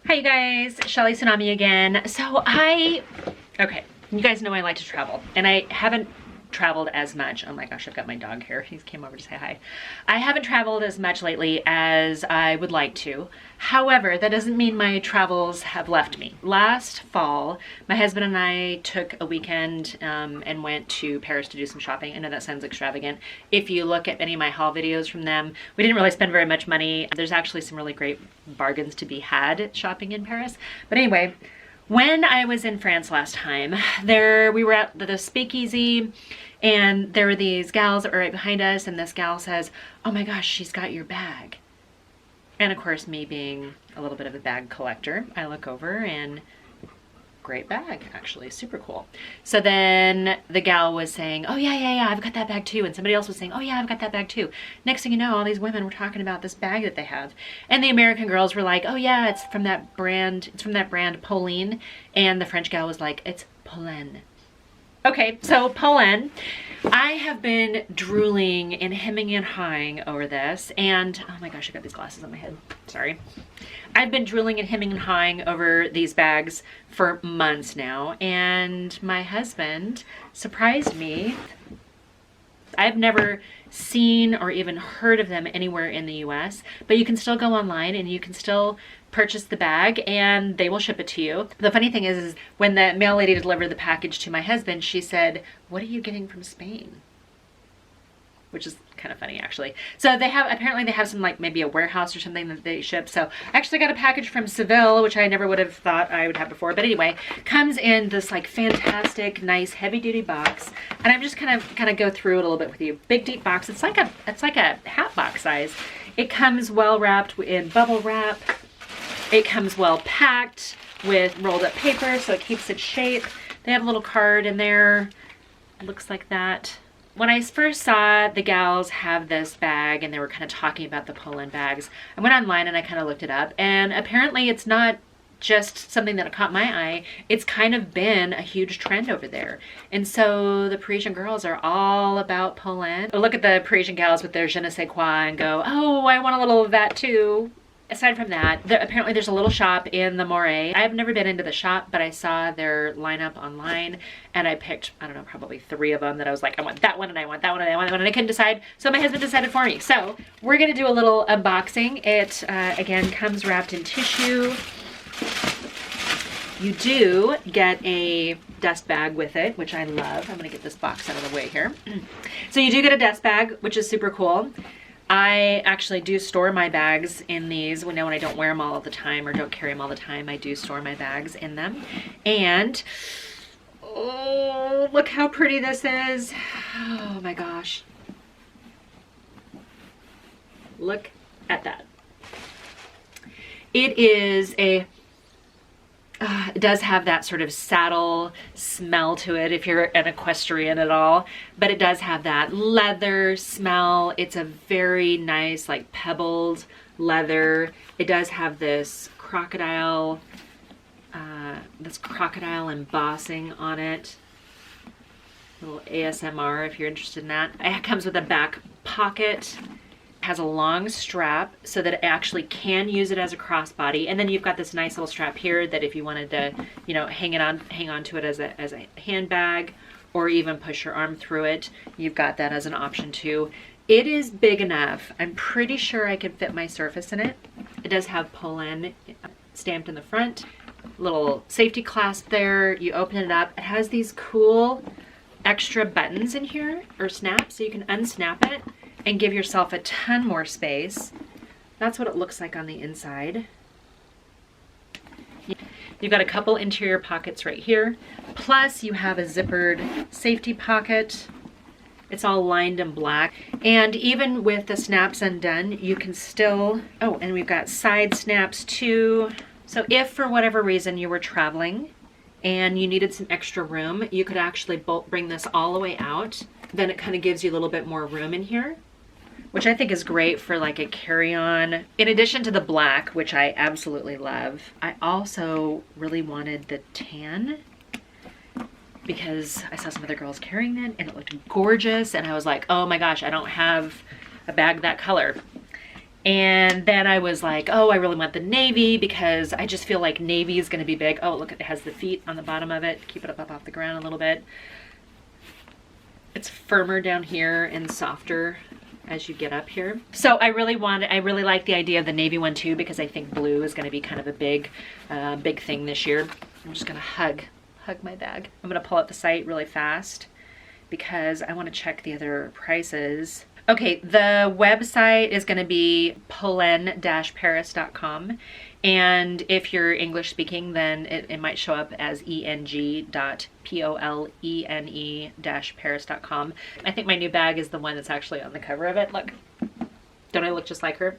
Hi you guys, Shelly Tsunami again. Okay, you guys know I like to travel and I haven't traveled as much. Oh my gosh, I've got my dog here. He came over to say hi. I haven't traveled as much lately as I would like to. However, that doesn't mean my travels have left me. Last fall, my husband and I took a weekend and went to Paris to do some shopping. I know that sounds extravagant. If you look at any of my haul videos from them, we didn't really spend very much money. There's actually some really great bargains to be had shopping in Paris. But anyway, when I was in France last time, we were at the speakeasy and there were these gals that were right behind us, and this gal says, "Oh my gosh, she's got your bag." And of course, me being a little bit of a bag collector, I look over and great bag, actually, super cool. So then the gal was saying, "Oh yeah, I've got that bag too." And somebody else was saying, "Oh yeah, I've got that bag too." Next thing you know, all these women were talking about this bag that they have. And the American girls were like, "Oh yeah, it's from that brand Polene." And the French gal was like, "It's Polene." Okay, so Polene. I have been drooling and hemming and hawing over this, and oh my gosh, I got these glasses on my head, sorry. I've been drooling and hemming and hawing over these bags for months now, and my husband surprised me. I've never seen or even heard of them anywhere in the US, but you can still go online and you can still purchase the bag and they will ship it to you. The funny thing is when the mail lady delivered the package to my husband, she said, "What are you getting from Spain?" Which is kind of funny actually. So apparently they have some like maybe a warehouse or something that they ship. So I actually got a package from Seville, which I never would have thought I would have before. But anyway, comes in this like fantastic, nice heavy duty box. And I'm just kind of go through it a little bit with you. Big deep box. It's like a hat box size. It comes well wrapped in bubble wrap. It comes well packed with rolled up paper so it keeps its shape. They have a little card in there. It looks like that. When I first saw the gals have this bag and they were kind of talking about the Polene bags, I went online and I kind of looked it up, and apparently it's not just something that caught my eye. It's kind of been a huge trend over there. And so the Parisian girls are all about Polene. Look at the Parisian gals with their je ne sais quoi and go, "Oh, I want a little of that too." Aside from that, apparently there's a little shop in the Marais. I've never been into the shop, but I saw their lineup online and I picked, I don't know, probably 3 of them that I was like, I want that one and I want that one and I want that one, and I couldn't decide. So my husband decided for me. So we're gonna do a little unboxing. It, again, comes wrapped in tissue. You do get a dust bag with it, which I love. I'm gonna get this box out of the way here. So you do get a dust bag, which is super cool. I actually do store my bags in these when I don't wear them all the time or don't carry them all the time. I do store my bags in them. And oh, look how pretty this is. Oh my gosh. Look at that. It is it does have that sort of saddle smell to it if you're an equestrian at all, but it does have that leather smell. It's a very nice, like pebbled leather. It does have this crocodile embossing on it. A little ASMR if you're interested in that. It comes with a back pocket. Has a long strap so that it actually can use it as a crossbody, and then you've got this nice little strap here that if you wanted to, you know, hang on to it as a handbag or even push your arm through it, you've got that as an option too. It is big enough. I'm pretty sure I could fit my Surface in it. It does have Polene stamped in the front. Little safety clasp there. You open it up. It has these cool extra buttons in here, or snaps, so you can unsnap it and give yourself a ton more space. That's what it looks like on the inside. You've got a couple interior pockets right here. Plus you have a zippered safety pocket. It's all lined in black. And even with the snaps undone, you can still, oh, and we've got side snaps too. So if for whatever reason you were traveling and you needed some extra room, you could actually bring this all the way out. Then it kind of gives you a little bit more room in here, which I think is great for like a carry-on. In addition to the black, which I absolutely love, I also really wanted the tan because I saw some other girls carrying it and it looked gorgeous, and I was like, oh my gosh, I don't have a bag that color. And then I was like, oh, I really want the navy because I just feel like navy is going to be big. Oh, look, it has the feet on the bottom of it. Keep it up off the ground a little bit. It's firmer down here and softer as you get up here. So I really like the idea of the navy one too, because I think blue is going to be kind of a big thing this year. I'm just going to hug my bag. I'm going to pull up the site really fast because I want to check the other prices. Okay, the website is going to be polene-paris.com. And if you're English speaking, then it might show up as eng.polene-paris.com. I think my new bag is the one that's actually on the cover of it. Look, don't I look just like her?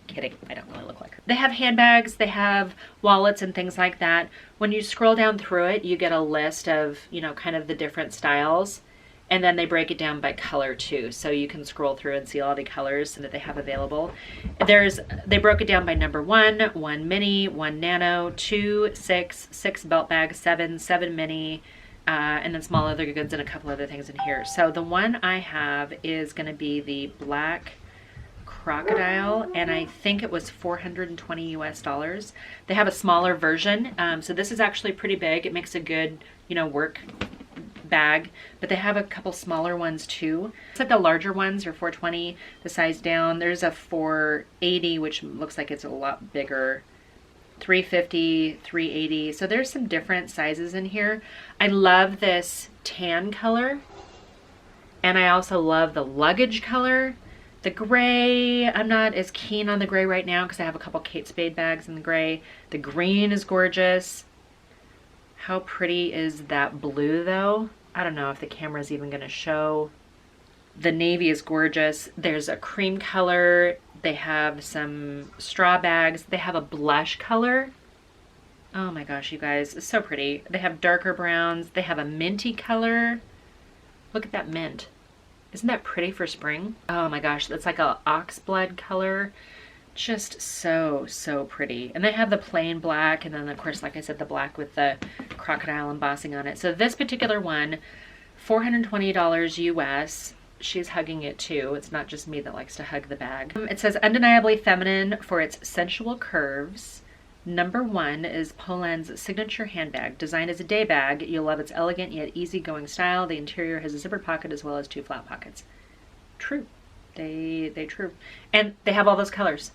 Kidding, I don't really look like her. They have handbags, they have wallets and things like that. When you scroll down through it, you get a list of, you know, kind of the different styles. And then they break it down by color too. So you can scroll through and see all the colors that they have available. They broke it down by number 1, 1 mini, 1 nano, 2, 6, 6 belt bags, 7, 7 mini, and then small other goods and a couple other things in here. So the one I have is gonna be the Black Crocodile, and I think it was $420 US. They have a smaller version. So this is actually pretty big. It makes a good, you know, work bag, but they have a couple smaller ones too. It's like the larger ones are $420, the size down. There's a $480, which looks like it's a lot bigger. $350, $380. So there's some different sizes in here. I love this tan color, and I also love the luggage color. The gray, I'm not as keen on the gray right now because I have a couple Kate Spade bags in the gray. The green is gorgeous. How pretty is that blue though? I don't know if the camera's even gonna show. The navy is gorgeous. There's a cream color. They have some straw bags. They have a blush color. Oh my gosh, you guys, it's so pretty. They have darker browns. They have a minty color. Look at that mint. Isn't that pretty for spring? Oh my gosh, that's like a oxblood color. Just so, so pretty. And they have the plain black, and then of course, like I said, the black with the crocodile embossing on it. So this particular one, $420 US. She's hugging it too. It's not just me that likes to hug the bag. It says undeniably feminine for its sensual curves. Number 1 is Polene's signature handbag. Designed as a day bag, you'll love its elegant yet easygoing style. The interior has a zippered pocket as well as 2 flat pockets. True. They true. And they have all those colors.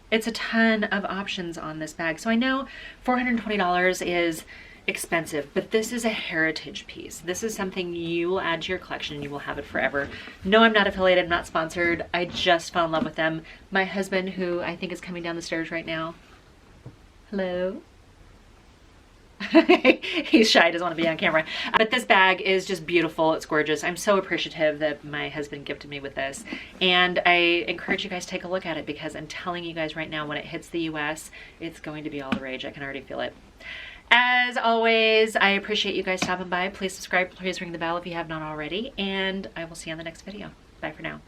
It's a ton of options on this bag. So I know $420 is expensive, but this is a heritage piece. This is something you will add to your collection and you will have it forever. No, I'm not affiliated, I'm not sponsored. I just fell in love with them. My husband, who I think is coming down the stairs right now. Hello? He's shy, doesn't want to be on camera. But this bag is just beautiful. It's gorgeous. I'm so appreciative that my husband gifted me with this. And I encourage you guys to take a look at it because I'm telling you guys right now, when it hits the US, it's going to be all the rage. I can already feel it. As always, I appreciate you guys stopping by. Please subscribe, please ring the bell if you have not already, and I will see you on the next video. Bye for now.